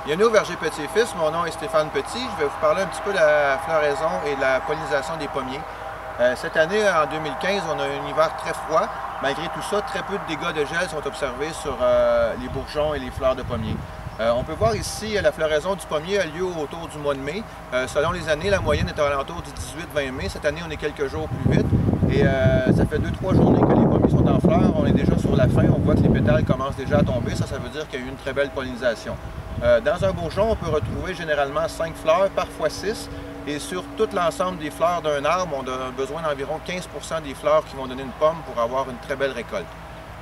Bienvenue au Verger Petit et Fils, mon nom est Stéphane Petit. Je vais vous parler un petit peu de la floraison et de la pollinisation des pommiers. Cette année, en 2015, on a un hiver très froid. Malgré tout ça, très peu de dégâts de gel sont observés sur les bourgeons et les fleurs de pommiers. On peut voir ici, la floraison du pommier a lieu autour du mois de mai. Selon les années, la moyenne est à l'entour du 18-20 mai. Cette année, on est quelques jours plus vite. Et ça fait 2-3 journées que les pommiers sont en fleurs. On est déjà sur la fin. On voit que les pétales commencent déjà à tomber. Ça veut dire qu'il y a eu une très belle pollinisation. Dans un bourgeon, on peut retrouver généralement 5 fleurs, parfois 6. Et sur tout l'ensemble des fleurs d'un arbre, on a besoin d'environ 15% des fleurs qui vont donner une pomme pour avoir une très belle récolte.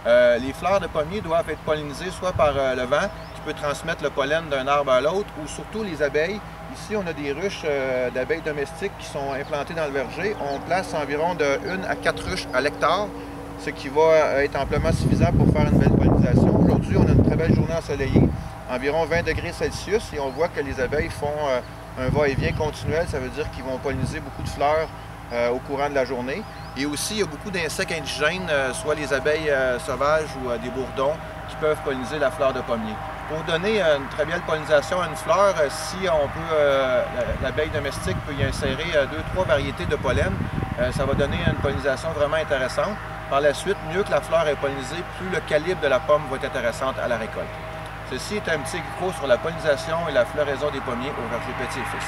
Les fleurs de pommier doivent être pollinisées soit par le vent, qui peut transmettre le pollen d'un arbre à l'autre, ou surtout les abeilles. Ici, on a des ruches d'abeilles domestiques qui sont implantées dans le verger. On place environ de 1 à 4 ruches à l'hectare, ce qui va être amplement suffisant pour faire une belle pollinisation. Aujourd'hui, on a une très belle journée ensoleillée, environ 20 degrés Celsius, et on voit que les abeilles font un va-et-vient continuel. Ça veut dire qu'ils vont polliniser beaucoup de fleurs au courant de la journée. Et aussi, il y a beaucoup d'insectes indigènes, soit les abeilles sauvages ou des bourdons, qui peuvent polliniser la fleur de pommier. Pour donner une très belle pollinisation à une fleur, si on peut, l'abeille domestique peut y insérer 2-3 variétés de pollen, ça va donner une pollinisation vraiment intéressante. Par la suite, mieux que la fleur est pollinisée, plus le calibre de la pomme va être intéressante à la récolte. Ceci est un petit écho sur la pollinisation et la floraison des pommiers au Verger Petit et Fils.